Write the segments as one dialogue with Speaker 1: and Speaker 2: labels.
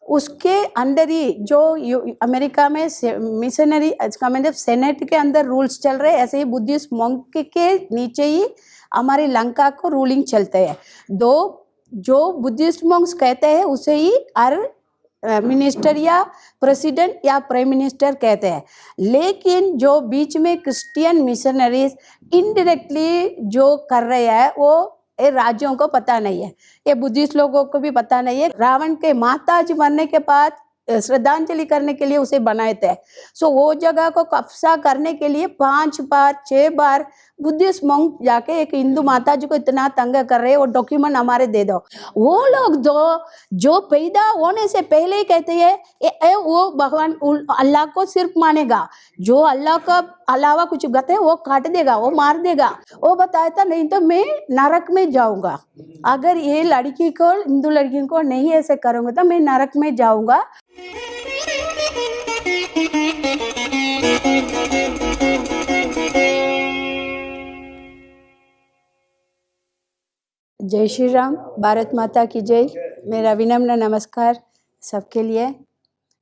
Speaker 1: उसके अंदर ही जो अमेरिका में मिशनरी का मतलब सेनेट के अंदर रूल्स चल रहे, ऐसे ही बुद्धिस्ट मॉन्क के नीचे ही हमारी लंका को रूलिंग चलते हैं। दो जो बुद्धिस्ट मॉन्क्स कहते हैं उसे ही हर मिनिस्टर या प्रेसिडेंट या प्राइम मिनिस्टर कहते हैं। लेकिन जो बीच में क्रिश्चियन मिशनरीज इनडायरेक्टली जो कर रहे हैं वो ये राज्यों को पता नहीं है, ये बुद्धिस्ट लोगों को भी पता नहीं है। रावण के माता जी मरने के बाद श्रद्धांजलि करने के लिए उसे बनाए थे। सो वो जगह को कब्जा करने के लिए 5 बार 6 बार बुद्धिस्ट मॉन्क जाके एक हिंदू माता जी को इतना तंग कर रहे हैं, वो डॉक्यूमेंट हमारे दे दो। वो लोग जो पैदा होने से पहले ही कहते हैं वो भगवान अल्लाह को सिर्फ मानेगा, जो अल्लाह का अलावा कुछ कहते हैं वो काट देगा, वो मार देगा। वो बताया था नहीं तो मैं नरक में जाऊंगा, अगर ये लड़की को हिंदू लड़की को नहीं ऐसे करूंगा तो मैं नरक में जाऊंगा। जय श्री राम, भारत माता की जय। मेरा विनम्र नमस्कार सबके लिए।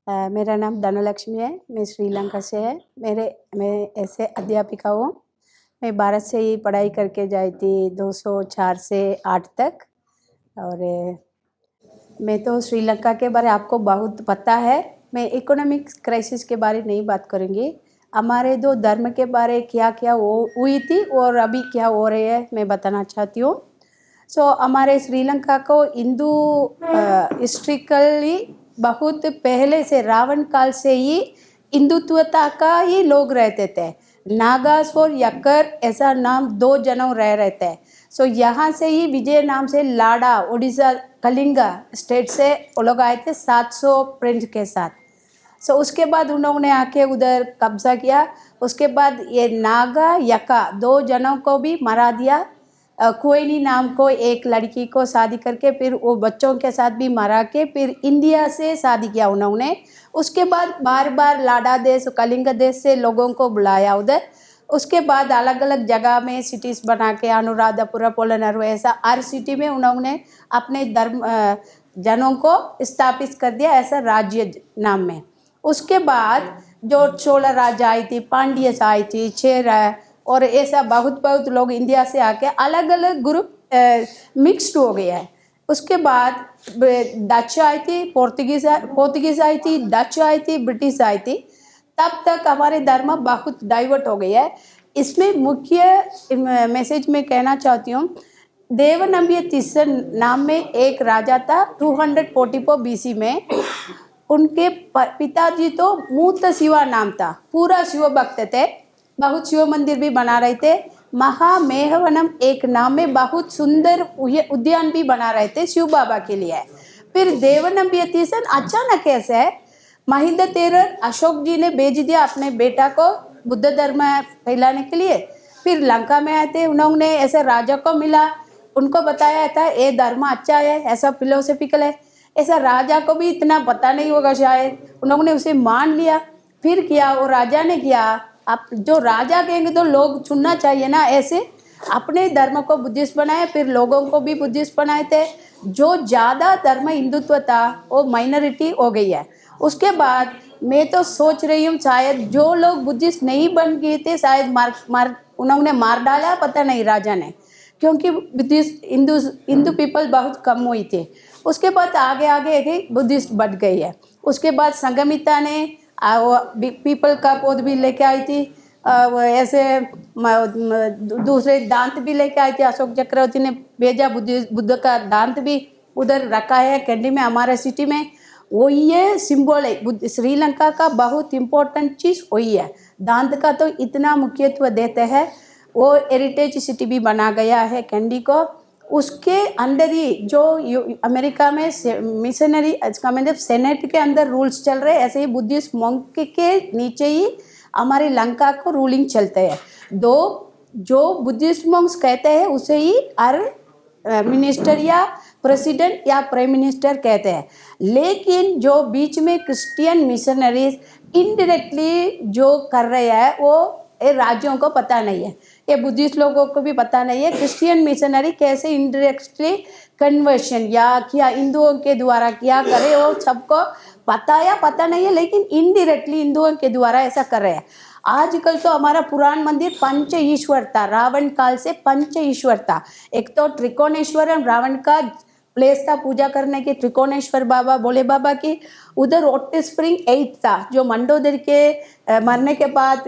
Speaker 1: मेरा नाम धनलक्ष्मी है, मैं श्रीलंका से है। मैं ऐसे अध्यापिका हूँ। मैं भारत से ही पढ़ाई करके जाई थी 204 से 8 तक। और मैं तो श्रीलंका के बारे आपको बहुत पता है। मैं इकोनॉमिक क्राइसिस के बारे नहीं बात करूँगी, हमारे दो धर्म के बारे क्या क्या हुई थी और अभी क्या हो रही है मैं बताना चाहती हूँ। हमारे श्रीलंका को हिंदू हिस्ट्रिकली बहुत पहले से रावण काल से ही हिंदुत्वता का ही लोग रहते थे। नागास और यक्कर ऐसा नाम 2 जनों रहे थे। यहाँ से ही विजय नाम से लाड़ा उड़ीसा कलिंगा स्टेट से वो लोग आए थे 700 प्रिंस के साथ। उसके बाद उन्होंने आके उधर कब्जा किया। उसके बाद ये नागा यका 2 जनों को भी मरा दिया। कोयनी नाम को एक लड़की को शादी करके फिर वो बच्चों के साथ भी मरा के फिर इंडिया से शादी किया उन्होंने। उसके बाद बार बार लाड़ा देश कलिंग देश से लोगों को बुलाया उधर। उसके बाद अलग अलग जगह में सिटीज़ बना के अनुराधापुरा पोलनर ऐसा हर सिटी में उन्होंने अपने धर्म जनों को स्थापित कर दिया ऐसा राज्य नाम में। उसके बाद जो चोला राजा आई थी, पांड्य आई थी, चेरा और ऐसा बहुत लोग इंडिया से आके अलग अलग ग्रुप मिक्स्ड हो गया है। उसके बाद डच आई थी, पोर्तुगीज़ आई थी, डच आई थी, ब्रिटिश आई थी। तब तक हमारे धर्म बहुत डाइवर्ट हो गया है। इसमें मुख्य मैसेज में कहना चाहती हूँ, देवनंबिय तीसर नाम में एक राजा था 244 BC में। उनके पिताजी तो मूत शिवा नाम था, पूरा शिव भक्त थे, बहुत शिव मंदिर भी बना रहे थे। महामेहवनम एक नाम में बहुत सुंदर उद्यान भी बना रहे थे शिव बाबा के लिए। फिर देवनंबिय तीसर अचानक ऐसे है महिंद तेरर अशोक जी ने भेज दिया अपने बेटा को बुद्ध धर्म फैलाने के लिए। फिर लंका में आए थे, उन्होंने ऐसे राजा को मिला, उनको बताया था ये धर्म अच्छा है, ऐसा फिलोसफिकल है। ऐसा राजा को भी इतना पता नहीं होगा शायद, उन्होंने उसे मान लिया। फिर किया वो राजा ने किया, आप जो राजा कहेंगे तो लोग चुनना चाहिए ना, ऐसे अपने धर्म को बुद्धिस्ट बनाए, फिर लोगों को भी बुद्धिस्ट बनाए थे। जो ज़्यादा धर्म हिंदुत्व था वो माइनॉरिटी हो गई है। उसके बाद मैं तो सोच रही हूँ शायद जो लोग बुद्धिस्ट नहीं बन गए थे शायद उन्होंने मार डाला, पता नहीं राजा ने, क्योंकि बुद्धिस्ट हिंदू पीपल बहुत कम हुई थे। उसके बाद आगे बुद्धिस्ट बढ़ गई है। उसके बाद संगमिता ने पीपल का पौध भी लेके आई थी, ऐसे दूसरे दांत भी लेके आई थी। अशोक चक्रवर्ती ने भेजा बुद्ध का दांत भी उधर रखा है कैंडी में हमारे सिटी में। वही है सिंबल है श्रीलंका का, बहुत इम्पोर्टेंट चीज़ वही है। दांत का तो इतना मुख्यत्व देते हैं, वो हेरिटेज सिटी भी बना गया है कैंडी को। उसके अंदर ही जो अमेरिका में मिशनरी का मतलब सेनेट के अंदर रूल्स चल रहे, ऐसे ही बुद्धिस्ट मॉन्क के नीचे ही हमारी लंका को रूलिंग चलते हैं। जो बुद्धिस्ट मॉन्क्स कहते हैं उसे ही हर मिनिस्टर या प्रेसिडेंट या प्राइम मिनिस्टर कहते हैं। लेकिन जो बीच में क्रिश्चियन मिशनरीज इनडायरेक्टली जो कर रहे हैं वो ये राज्यों को पता नहीं है, ये बुद्धिस्ट लोगों को भी पता नहीं है क्रिश्चियन मिशनरी कैसे इनडायरेक्टली कन्वर्शन या क्या हिंदुओं के द्वारा क्या करे, वो सबको पता या पता नहीं है, लेकिन इनडायरेक्टली हिंदुओं के द्वारा ऐसा कर रहे हैं। आजकल तो हमारा पुराण मंदिर पंच ईश्वर था, रावण काल से पंच ईश्वर था। एक तो त्रिकोणेश्वर, रावण का प्लेस था पूजा करने के, त्रिकोणेश्वर बाबा भोले बाबा की। उधर ओटी स्प्रिंग 8 था, जो मंडोदरी के मरने के बाद,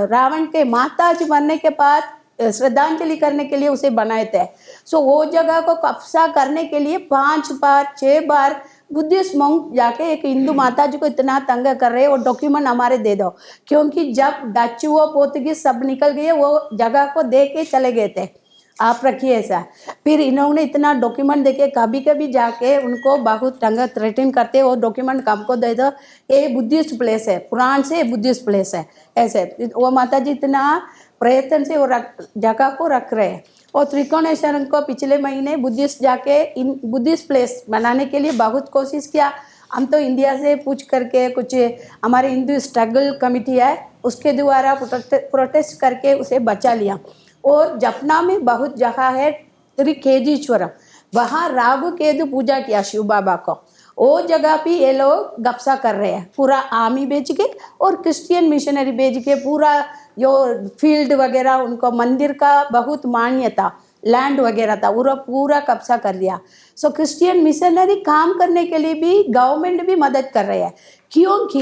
Speaker 1: रावण के माता जी मरने के बाद श्रद्धांजलि करने के लिए उसे बनाए थे। सो वो जगह को कब्जा करने के लिए 5 बार 6 बार बुद्धिस्ट मंक जाके एक हिंदू माता जी को इतना तंग कर रहे हैं, वो डॉक्यूमेंट हमारे दे दो, क्योंकि जब डच वो पोर्तुगीज सब निकल गए, वो जगह को दे के चले गए थे, आप रखिए ऐसा। फिर इन्होंने इतना डॉक्यूमेंट देके कभी कभी जाके उनको बहुत तंग थ्रेटन करते, वो डॉक्यूमेंट हमको दे दो, ये बुद्धिस्ट प्लेस है, पुराण से बुद्धिस्ट प्लेस है ऐसे। वो माता जी इतना प्रयत्न से वो जगह को रख रहे हैं। और त्रिकोणेश्वर को पिछले महीने बुद्धिस्ट जाके इन बुद्धिस्ट प्लेस बनाने के लिए बहुत कोशिश किया। हम तो इंडिया से पूछ करके कुछ हमारे हिंदू स्ट्रगल कमेटी है उसके द्वारा प्रोटेस्ट करके उसे बचा लिया। और जपना में बहुत जगह है त्रिकेजीश्वरम, वहाँ राहु केतु पूजा किया शिव बाबा को, वो जगह भी ये लोग गप्सा कर रहे हैं, पूरा आर्मी बेच के और क्रिश्चियन मिशनरी बेच के पूरा जो फील्ड वगैरह उनको मंदिर का बहुत मान्यता लैंड वगैरह था वो पूरा कब्जा कर लिया। सो क्रिश्चियन मिशनरी काम करने के लिए भी गवर्नमेंट भी मदद कर रहे हैं, क्योंकि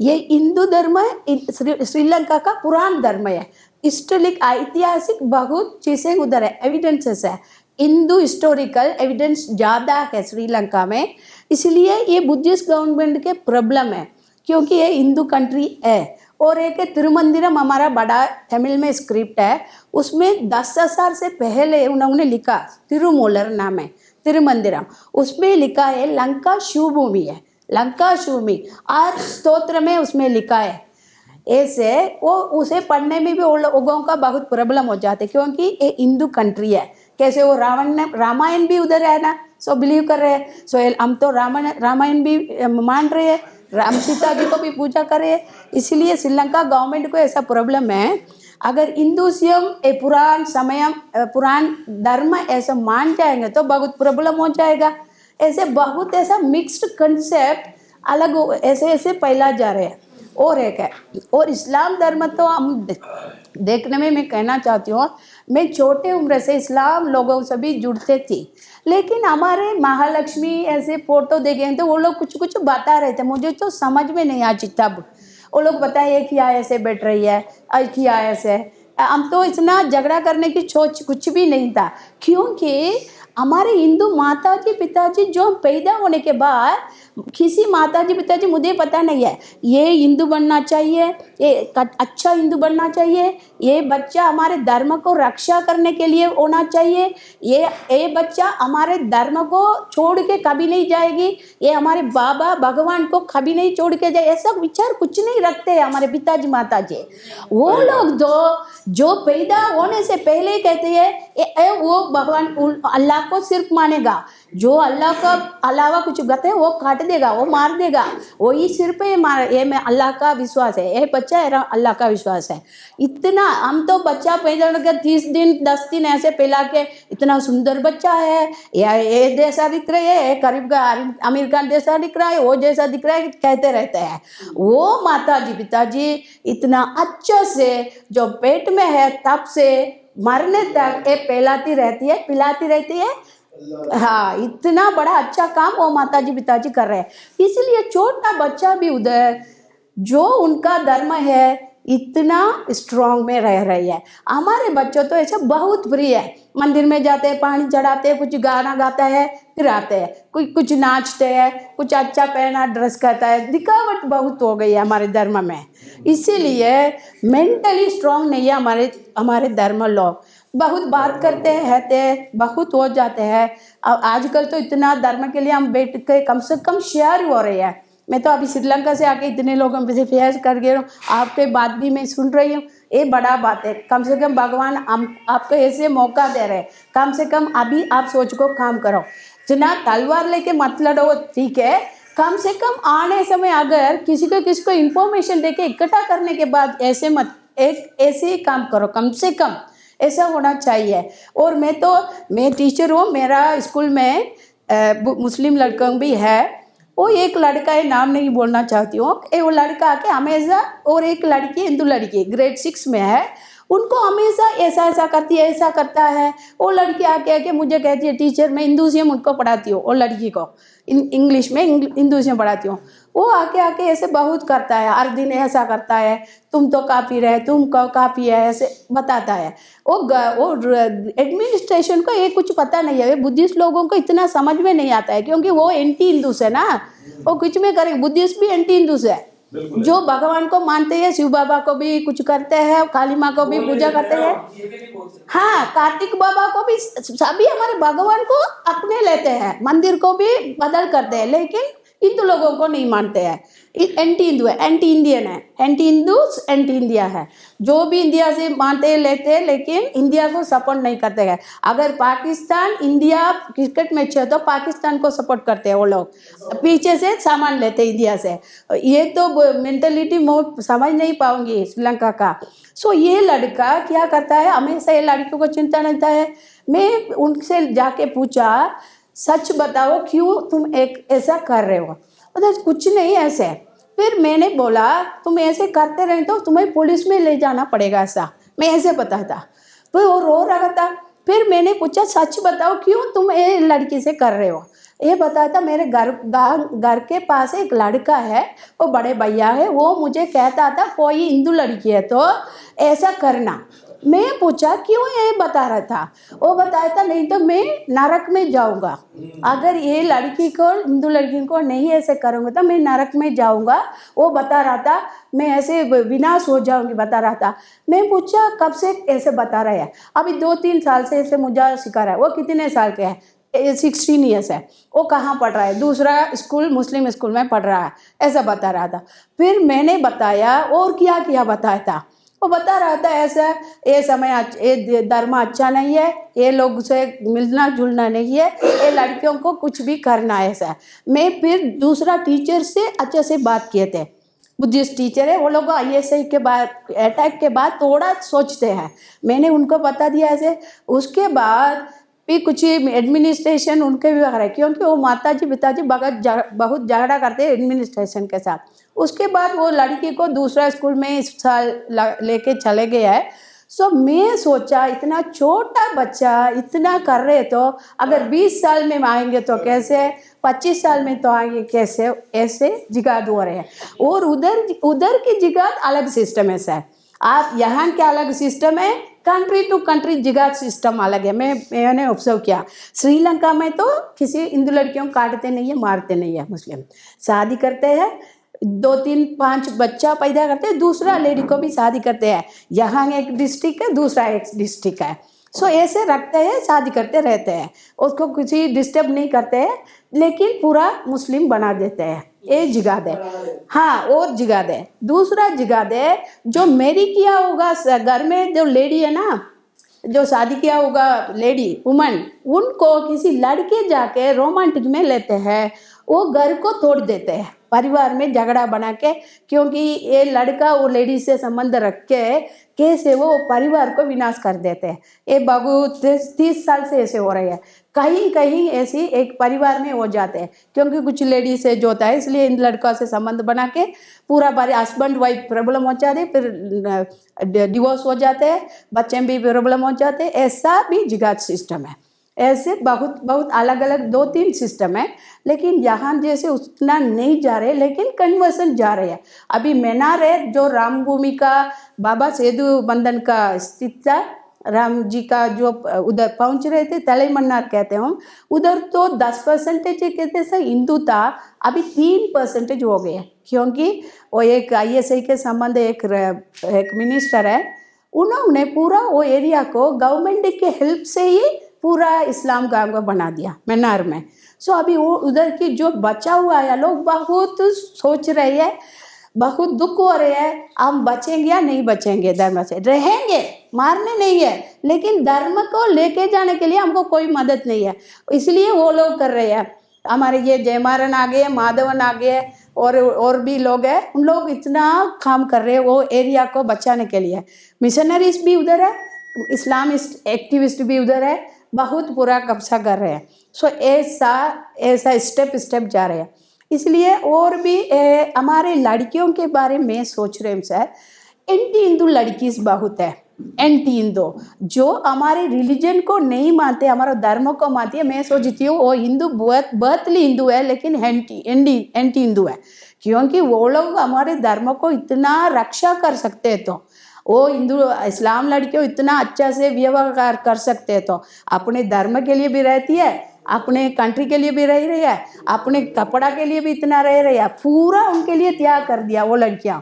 Speaker 1: ये हिंदू धर्म श्रीलंका का पुराना धर्म है, हिस्टोरिक ऐतिहासिक बहुत चीज़ें उधर है, एविडेंसेस है, हिंदू हिस्टोरिकल एविडेंस ज़्यादा है श्रीलंका में। इसलिए ये बुद्धिस्ट गवर्नमेंट के प्रॉब्लम है, क्योंकि ये हिंदू कंट्री है। और एक तिरुमंदिरम हमारा बड़ा तमिल में स्क्रिप्ट है, उसमें 10,000 से पहले उन्होंने लिखा, तिरुमूलर नाम है तिरुमंदिरम, उसमें लिखा है लंका शिवभूमि है, लंका शिवभूमि, और स्तोत्र में उसमें लिखा है ऐसे। वो उसे पढ़ने में भी लोगों का बहुत प्रॉब्लम हो जाते, क्योंकि ये हिंदू कंट्री है। कैसे वो रामायण भी उधर है ना, सो बिलीव कर रहे हैं। सो हम तो रामायण भी मान रहे हैं, राम सीता जी को भी पूजा करे। इसलिए श्रीलंका गवर्नमेंट को ऐसा प्रॉब्लम है, अगर हिंदुइज्म पुराण धर्म ऐसा मान जाएंगे तो बहुत प्रॉब्लम हो जाएगा। ऐसे बहुत ऐसा मिक्स्ड कंसेप्ट अलग ऐसे ऐसे फैला जा रहे हैं। और एक है, और इस्लाम धर्म तो हम देखने में मैं कहना चाहती हूँ, मैं छोटे उम्र से इस्लाम लोगों से भी जुड़ते थी, लेकिन हमारे महालक्ष्मी ऐसे फोटो देखे तो वो लोग कुछ कुछ बता रहे थे, मुझे तो समझ में नहीं आती तब। वो लोग बताए क्या ऐसे बैठ रही है, क्या ऐसे, हम तो इतना झगड़ा करने की सोच कुछ भी नहीं था, क्योंकि हमारे हिंदू माताजी पिताजी जो पैदा होने के बाद किसी माताजी पिताजी मुझे पता नहीं है ये हिंदू बनना चाहिए, ये अच्छा हिंदू बनना चाहिए, ये बच्चा हमारे धर्म को रक्षा करने के लिए होना चाहिए, ये बच्चा हमारे धर्म को छोड़ के कभी नहीं जाएगी, ये हमारे बाबा भगवान को कभी नहीं छोड़ के जाए, ऐसा विचार कुछ नहीं रखते हैं हमारे पिताजी माताजी। वो लोग जो पैदा होने से पहले ही कहते हैं वो भगवान अल्लाह को सिर्फ मानेगा, जो अल्लाह का अलावा कुछ कहते हैं वो काट देगा, वो मार देगा, वही सिर्फ ये मैं अल्लाह का विश्वास है, ये बच्चा है अल्लाह का विश्वास है। इतना हम तो बच्चा पैदा होकर 30 दिन 10 दिन ऐसे पिला के इतना सुंदर बच्चा है, या ये जैसा दिख रहा है, करीब का आमिर खान जैसा दिख रहा है, वो जैसा दिख रहा है, कहते रहते हैं। वो माताजी पिताजी इतना अच्छा से जो पेट में है तब से मरने तक ये पिलाती रहती है। हाँ, इतना बड़ा अच्छा काम वो माताजी पिताजी कर रहे हैं। इसलिए छोटा बच्चा भी उधर जो उनका धर्म है इतना स्ट्रांग में रह रही है। हमारे बच्चों तो ऐसा बहुत प्रिय है, मंदिर में जाते हैं, पानी चढ़ाते हैं, कुछ गाना गाता है, फिर आते हैं, कोई कुछ नाचते हैं, कुछ अच्छा पहना ड्रेस करता है, दिखावट बहुत हो गई है हमारे धर्म में। इसीलिए मेंटली स्ट्रांग नहीं है हमारे धर्म लोग, बहुत बात करते हैं बहुत हो जाते हैं। आजकल तो इतना धर्म के लिए हम बैठ के कम से कम शेयर हो रहे हैं। मैं तो अभी श्रीलंका से आके इतने लोगों से फेयर कर गया हूँ, आपके बात भी मैं सुन रही हूँ, ये बड़ा बात है। कम से कम भगवान आपको ऐसे मौका दे रहे हैं, कम से कम अभी आप सोच को काम करो, जना तलवार लेके मत लड़ो, ठीक है, कम से कम आने समय अगर किसी को इंफॉर्मेशन देके इकट्ठा करने के बाद ऐसे मत एक ऐसे ही काम करो, कम से कम ऐसा होना चाहिए। और मैं टीचर हूँ, मेरा स्कूल में मुस्लिम लड़कों भी है। वो एक लड़का है, नाम नहीं बोलना चाहती हूँ, वो लड़का आके हमेशा, और एक लड़की हिंदू लड़की ग्रेड 6 में है, उनको हमेशा ऐसा ऐसा करती है, ऐसा करता है। वो लड़की आके आके मुझे कहती है टीचर मैं हिंदूज़म उनको पढ़ाती हूँ, वो लड़की को इंग्लिश में हिंदूज़म पढ़ाती हूँ। वो आके आके ऐसे बहुत करता है, हर दिन ऐसा करता है, तुम तो काफ़ी रहे, तुम काफ़ी है, ऐसे बताता है। वो एडमिनिस्ट्रेशन को ये कुछ पता नहीं है, बुद्धिस्ट लोगों को इतना समझ में नहीं आता है, क्योंकि वो एंटी हिंदूस है ना, वो कुछ में करेंगे। बुद्धिस्ट भी एंटी हिंदूस है, जो भगवान को मानते हैं, शिव बाबा को भी कुछ करते हैं, काली माँ को भी पूजा करते हैं, हाँ कार्तिक बाबा को भी, सभी हमारे भगवान को अपने लेते हैं, मंदिर को भी बदल करते हैं, लेकिन हिंदू लोगों को नहीं मानते हैं। एंटी हिंदू है, एंटी इंडियन है, एंटी हिंदू एंटी इंडिया है। जो भी इंडिया से मानते लेते हैं, लेकिन इंडिया को सपोर्ट नहीं करते हैं। अगर पाकिस्तान इंडिया क्रिकेट मैच है तो पाकिस्तान को सपोर्ट करते हैं वो लोग, पीछे से सामान लेते हैं इंडिया से। ये तो मेंटलिटी मैं समझ नहीं पाऊंगी श्रीलंका का। सो ये लड़का क्या करता है, हमेशा ये लड़कियों को चिंता रहता है। मैं उनसे जाके पूछा सच बताओ क्यों तुम एक ऐसा कर रहे हो, मतलब कुछ नहीं ऐसे। फिर मैंने बोला तुम ऐसे करते रहे तो तुम्हें पुलिस में ले जाना पड़ेगा, ऐसा मैं ऐसे बताता। फिर वो रो रहा था। फिर मैंने पूछा सच बताओ क्यों तुम ये लड़की से कर रहे हो। ये बताता मेरे घर के पास एक लड़का है, वो बड़े भैया है, वो मुझे कहता था कोई हिंदू लड़की है तो ऐसा करना। मैं पूछा क्यों, ये बता रहा था, वो बताया था नहीं तो मैं नरक में जाऊंगा, अगर ये लड़की को हिंदू लड़की को नहीं ऐसे करूँगा तो मैं नरक में जाऊंगा। वो बता रहा था मैं ऐसे विनाश हो जाऊंगी, बता रहा था। मैं पूछा कब से ऐसे बता रहा है, अभी 2-3 साल से ऐसे मुझे सिखा रहा है। वो कितने साल के है, 16 ईयर्स है। वो कहाँ पढ़ रहा है, दूसरा स्कूल मुस्लिम स्कूल में पढ़ रहा है, ऐसा बता रहा था। फिर मैंने बताया और क्या क्या बताया था, वो बता रहा था ऐसा ये समय ये धर्म अच्छा नहीं है, ये लोग से मिलना जुलना नहीं है, ये लड़कियों को कुछ भी करना है ऐसा। मैं फिर दूसरा टीचर से अच्छे से बात किए थे, बुद्धिस्ट टीचर है, वो लोग ISI के बाद अटैक के बाद थोड़ा सोचते हैं, मैंने उनको बता दिया ऐसे। उसके बाद भी कुछ एडमिनिस्ट्रेशन उनके भी वगैरह, क्योंकि वो माताजी पिताजी बहुत झगड़ा करते हैं एडमिनिस्ट्रेशन के साथ। उसके बाद वो लड़की को दूसरा स्कूल में इस साल लेके चले गए हैं। सो मैं सोचा इतना छोटा बच्चा इतना कर रहे तो अगर 20 साल में आएंगे तो कैसे, 25 साल में तो आएंगे कैसे, ऐसे जिगाद हो रहे हैं। और उधर की जिगाद अलग सिस्टम है सर, आप यहाँ के अलग सिस्टम है, कंट्री टू कंट्री जिगाद सिस्टम अलग है। मैंने ऑब्जर्व किया श्रीलंका में तो किसी हिंदू लड़कियों को काटते नहीं है, मारते नहीं है, मुस्लिम शादी करते हैं, 2-3-5 बच्चा पैदा करते हैं, दूसरा लेडी को भी शादी करते हैं। यहाँ एक डिस्ट्रिक्ट है, दूसरा एक डिस्ट्रिक्ट है, सो ऐसे रखते हैं, शादी करते रहते हैं, उसको किसी डिस्टर्ब नहीं करते हैं, लेकिन पूरा मुस्लिम बना देते हैं। ये जिगाद है, हाँ और जिगाद है। दूसरा जिगाद है जो मेरी किया होगा घर में, जो लेडी है ना, जो शादी किया होगा लेडी वुमन, उनको किसी लड़के जाके रोमांटिक में लेते हैं, वो घर को तोड़ देते हैं, परिवार में झगड़ा बना के, क्योंकि ये लड़का वो लेडी से संबंध रख के कैसे वो परिवार को विनाश कर देते हैं। ये बहुत 30 साल से ऐसे हो रहे हैं, कहीं कहीं ऐसी एक परिवार में हो जाते हैं, क्योंकि कुछ लेडी से जो होता है, इसलिए इन लड़कों से संबंध बना के पूरा हस्बैंड वाइफ प्रॉब्लम हो जाती है, फिर डिवोर्स हो जाते हैं, बच्चे भी प्रॉब्लम हो जाते हैं। ऐसा भी जिगाद सिस्टम है, ऐसे बहुत बहुत अलग अलग 2-3 सिस्टम है, लेकिन यहाँ जैसे उतना नहीं जा रहे, लेकिन कन्वर्सन जा रहे हैं। अभी मैनार है जो राम भूमि का बाबा सेतु बंधन का स्थित था, राम जी का जो उधर पहुँच रहे थे, तलैमन्नार कहते हैं हम, उधर तो 10% कहते से हिंदू था, अभी 3% हो गए, क्योंकि वो एक ISI के संबंध एक मिनिस्टर है, उन्होंने पूरा वो एरिया को गवर्नमेंट के हेल्प से ही पूरा इस्लाम गांव को बना दिया मैनार में। सो अभी वो उधर की जो बचा हुआ है, लोग बहुत सोच रहे हैं, बहुत दुख हो रहे हैं, हम बचेंगे या नहीं बचेंगे, धर्म से रहेंगे, मारने नहीं है, लेकिन धर्म को लेके जाने के लिए हमको कोई मदद नहीं है, इसलिए वो लोग कर रहे हैं। हमारे ये जयमारन आ गए, माधवन आ गए, और भी लोग हैं, उन लोग इतना काम कर रहे हैं वो एरिया को बचाने के लिए। मिशनरीज भी उधर है, इस्लामिस्ट एक्टिविस्ट भी उधर है, बहुत पूरा कब्जा कर रहे हैं। सो ऐसा ऐसा स्टेप स्टेप जा रहे हैं। इसलिए और भी हमारे लड़कियों के बारे में सोच रहे हैं सर, एंटी हिंदू लड़की बहुत है, एंटी हिंदू जो हमारे रिलीजन को नहीं मानते, हमारा धर्म को मानती है। मैं सोचती हूँ वो हिंदू बर्थली हिंदू है लेकिन एंटी हिंदू है, क्योंकि वो लोग हमारे धर्म को इतना रक्षा कर सकते हैं, तो वो हिंदू इस्लाम लड़कियों इतना अच्छा से व्यवहार कर सकते हैं, तो अपने धर्म के लिए भी रहती है, अपने कंट्री के लिए भी रह रही है, अपने कपड़ा के लिए भी इतना रह रही है, पूरा उनके लिए त्याग कर दिया वो लड़कियां।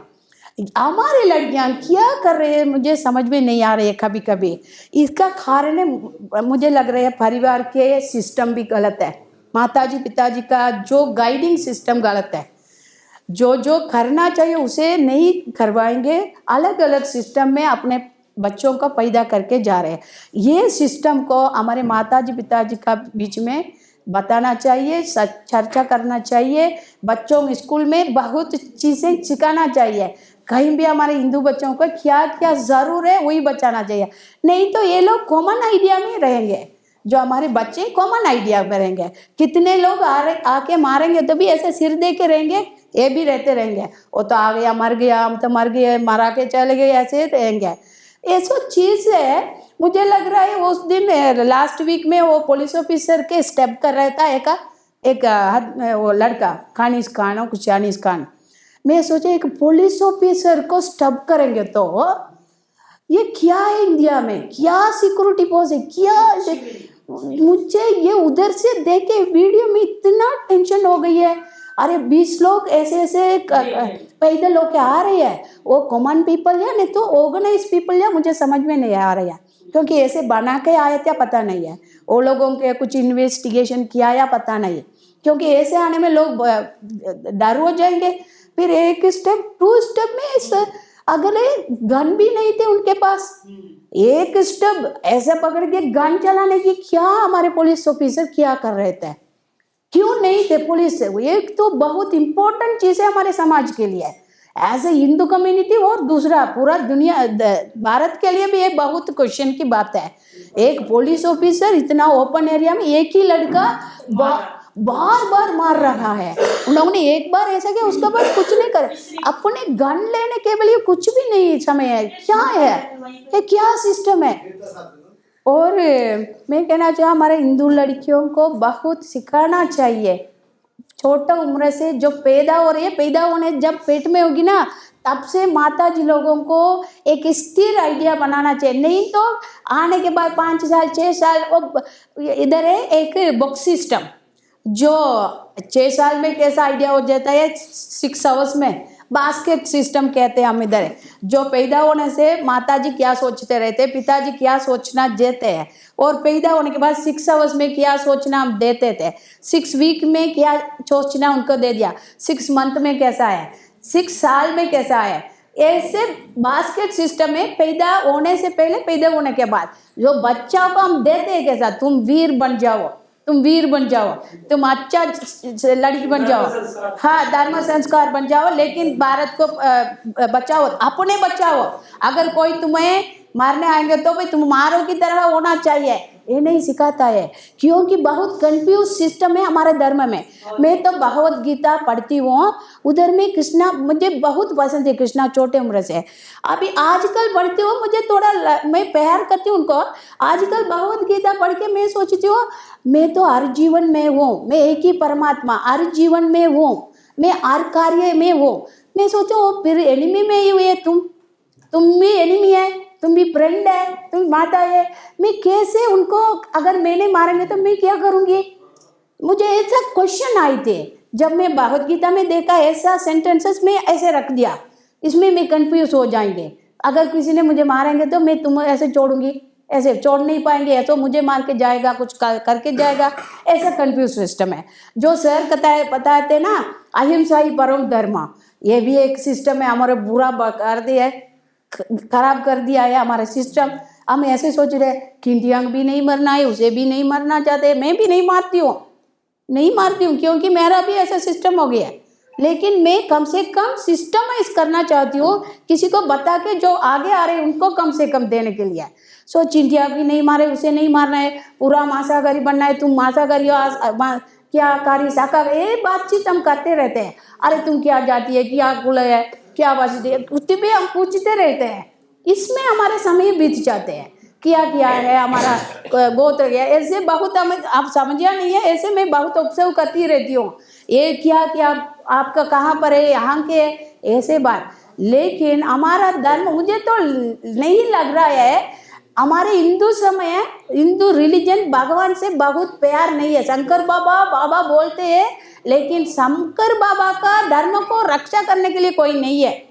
Speaker 1: हमारी लड़कियां क्या कर रही है मुझे समझ में नहीं आ रही है कभी कभी। इसका कारण है मुझे लग रहा है परिवार के सिस्टम भी गलत है, माताजी पिताजी का जो गाइडिंग सिस्टम गलत है, जो जो करना चाहिए उसे नहीं करवाएंगे, अलग अलग सिस्टम में अपने बच्चों को पैदा करके जा रहे हैं। ये सिस्टम को हमारे माताजी पिताजी का बीच में बताना चाहिए, चर्चा करना चाहिए, बच्चों स्कूल में बहुत चीज़ें सिखाना चाहिए। कहीं भी हमारे हिंदू बच्चों को क्या क्या ज़रूर है वही बचाना चाहिए, नहीं तो ये लोग कॉमन आइडिया में रहेंगे, जो हमारे बच्चे कॉमन आइडिया में रहेंगे। कितने लोग आके मारेंगे तो भी ऐसे सिर दे के रहेंगे, ये भी रहते रहेंगे, वो तो आ गया मर गया, हम तो मर गए, मरा के चले गए, ऐसे रहेंगे। ऐसा चीज़ है। मुझे लग रहा है उस दिन लास्ट वीक में वो पुलिस ऑफिसर के स्टेप कर रहा था एक वो लड़का खानिज खान और कुछ चाइनीज खान। मैं सोचा एक पुलिस ऑफिसर को स्टब करेंगे तो ये क्या है, इंडिया में क्या सिक्योरिटी फोर्स है क्या। मुझे ये उधर से देख के वीडियो में इतना टेंशन हो गई है। अरे 20 लोग ऐसे ऐसे पैदल होके आ रहे हैं, वो कॉमन पीपल या नहीं तो ऑर्गेनाइज पीपल या मुझे समझ में नहीं आ रहा है, क्योंकि ऐसे बना के आए थे पता नहीं है, वो लोगों के कुछ इन्वेस्टिगेशन किया या पता नहीं है, क्योंकि ऐसे आने में लोग डर हो जाएंगे। फिर एक स्टेप 2 स्टेप में अगले गन भी नहीं थे उनके पास, एक स्टेप ऐसे पकड़ के गन चलाने की क्या हमारे पुलिस ऑफिसर क्या कर रहे थे, क्यों नहीं थे पुलिस से। एक तो बहुत इंपॉर्टेंट चीज है हमारे समाज के लिए एज ए हिंदू कम्युनिटी, और दूसरा पूरा दुनिया भारत के लिए भी ये बहुत क्वेश्चन की बात है। एक पुलिस ऑफिसर इतना ओपन एरिया में एक ही लड़का बार बार मार रहा है, उन लोगों ने एक बार ऐसा किया उसके बाद कुछ नहीं करे, अपने गन लेने के लिए कुछ भी नहीं समय है, क्या है ये क्या सिस्टम है। और मैं कहना चाहूँ हमारे हिंदू लड़कियों को बहुत सिखाना चाहिए, छोटा उम्र से जो पैदा हो रही है, पैदा होने जब पेट में होगी ना तब से माता जी लोगों को एक स्थिर आइडिया बनाना चाहिए, नहीं तो आने के बाद 5 साल 6 साल इधर है एक बॉक्स सिस्टम, जो 6 साल में कैसा आइडिया हो जाता है 6 आवर्स में बास्केट सिस्टम कहते हैं हम इधर, जो पैदा होने से माताजी क्या सोचते रहते, पिताजी क्या सोचना देते हैं, और पैदा होने के बाद 6 आवर्स में क्या सोचना हम देते थे, 6 वीक में क्या सोचना उनको दे दिया, 6 मंथ में कैसा है, 6 साल में कैसा है। ऐसे बास्केट सिस्टम में पैदा होने से पहले पैदा होने के बाद जो बच्चा को हम देते हैं कैसा, तुम वीर बन जाओ, तुम वीर बन जाओ, तुम अच्छा लड़की बन जाओ, हाँ धर्म संस्कार बन जाओ, लेकिन भारत को बचाओ, अपने बचाओ। अगर कोई तुम्हें मारने आएंगे तो भाई तुम मारो की तरह होना चाहिए, ये नहीं सिखाता है, क्योंकि बहुत कंफ्यूज सिस्टम है हमारे धर्म में। मैं तो भगवत गीता पढ़ती हूँ, उधर में कृष्णा मुझे बहुत पसंद है, कृष्णा छोटे उम्र से अभी आजकल पढ़ती हूँ, मुझे थोड़ा मैं प्यार करती हूँ उनको। आजकल भगवत गीता पढ़ के मैं सोचती हूँ मैं तो हर जीवन में हूँ, मैं एक ही परमात्मा हर जीवन में हूँ, मैं हर कार्य में हूँ। मैं सोचो फिर एनिमी में ही हुए, तुम भी एनिमी है, तुम भी फ्रेंड है, तुम माता है, मैं कैसे उनको अगर मैंने मारेंगे तो मैं क्या करूँगी। मुझे ऐसा क्वेश्चन आए थे जब मैं भगवत गीता में देखा, ऐसा सेंटेंसेस में ऐसे रख दिया, इसमें मैं कंफ्यूज हो जाएंगे, अगर किसी ने मुझे मारेंगे तो मैं तुम्हें ऐसे छोड़ूंगी, ऐसे छोड़ नहीं पाएंगे, ऐसा मुझे मार के जाएगा, कुछ करके जाएगा, ऐसा कंफ्यूज सिस्टम है। जो सर बताते ना अहिंसा ही परम धर्म, ये भी एक सिस्टम है हमारे बुरा कर दिया है, खराब कर दिया है हमारा सिस्टम। हम ऐसे सोच रहे कि इंडियन भी नहीं मरना है, उसे भी नहीं मरना चाहते, मैं भी नहीं मारती हूँ क्योंकि मेरा भी ऐसा सिस्टम हो गया है, लेकिन मैं कम से कम सिस्टमाइज करना चाहती हूँ, किसी को बता के जो आगे आ रहे हैं उनको कम से कम देने के लिए। सो चिंटिया भी नहीं मारे, उसे नहीं मारना है, पूरा मांसाहारी बनना है, तुम मांसाहारी हो, क्या कारी शाकाहारी, ये बातचीत हम करते रहते हैं। अरे तुम क्या जाती है, क्या कुल है, क्या बात है, कुछ भी हम पूछते रहते हैं। इसमें हमारे समय बीत जाते हैं, क्या है हमारा गोत्र क्या, ऐसे बहुत हमें आप समझिया नहीं है, ऐसे मैं बहुत ऑब्जर्व करती रहती हूँ, ये क्या आपका कहाँ पर है, यहाँ के ऐसे बात। लेकिन हमारा धर्म, मुझे तो नहीं लग रहा है हमारे हिंदू समय, हिंदू रिलीजन भगवान से बहुत प्यार नहीं है। शंकर बाबा बोलते हैं, लेकिन शंकर बाबा का धर्म को रक्षा करने के लिए कोई नहीं है।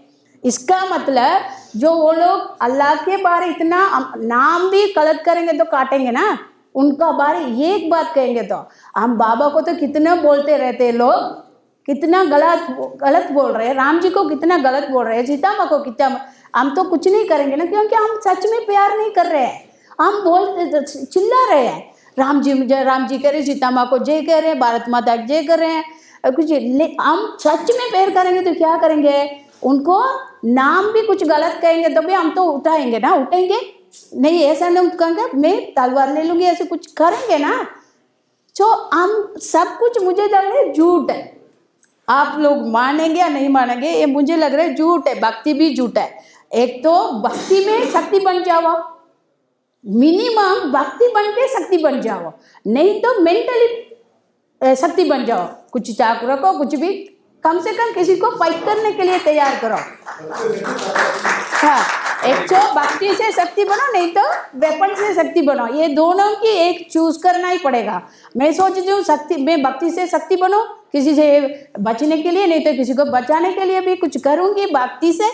Speaker 1: इसका मतलब जो वो लोग अल्लाह के बारे इतना नाम भी गलत करेंगे तो काटेंगे ना, उनका बारे एक बात कहेंगे तो हम बाबा को तो कितना बोलते रहते हैं लोग, कितना गलत बोल रहे हैं, राम जी को कितना गलत बोल रहे हैं, सीता माँ को कितना। हम तो कुछ नहीं करेंगे ना, क्योंकि हम सच में प्यार नहीं कर रहे हैं, हम बोलते चिल्ला रहे हैं, राम जी कह रहे, सीता माँ को जय कह रहे हैं, भारत माता जय कर रहे हैं, कुछ हम सच में प्यार करेंगे तो क्या करेंगे, उनको नाम भी कुछ गलत कहेंगे तो भी हम तो उठाएंगे ना, उठेंगे नहीं, ऐसा नहीं कहेंगे मैं तलवार ले लूंगी, ऐसे कुछ करेंगे ना। तो हम सब कुछ मुझे लग रहा है झूठ है, आप लोग मानेंगे या नहीं मानेंगे, ये मुझे लग रहा है झूठ है, भक्ति भी झूठ है। एक तो भक्ति में शक्ति बन जाओ, मिनिमम भक्ति बन के शक्ति बन जाओ, नहीं तो मेंटली शक्ति बन जाओ, कुछ चाक रखो, कुछ भी कम से कम किसी को फाइट करने के लिए तैयार करो। हाँ, एक तो भक्ति से शक्ति बनो, नहीं तो वेपन से शक्ति बनो, ये दोनों की एक चूज करना ही पड़ेगा। मैं सोचती हूँ मैं भक्ति से शक्ति बनो, किसी से बचने के लिए, नहीं तो किसी को बचाने के लिए भी कुछ करूँगी भक्ति से।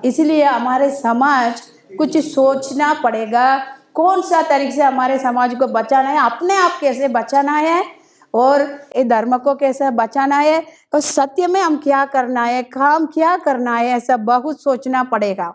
Speaker 1: इसलिए हमारे समाज कुछ सोचना पड़ेगा, कौन सा तरीके से हमारे समाज को बचाना है, अपने आप कैसे बचाना है, और ये धर्म को कैसे बचाना है, और सत्य में हम क्या करना है, काम क्या करना है, ऐसा बहुत सोचना पड़ेगा।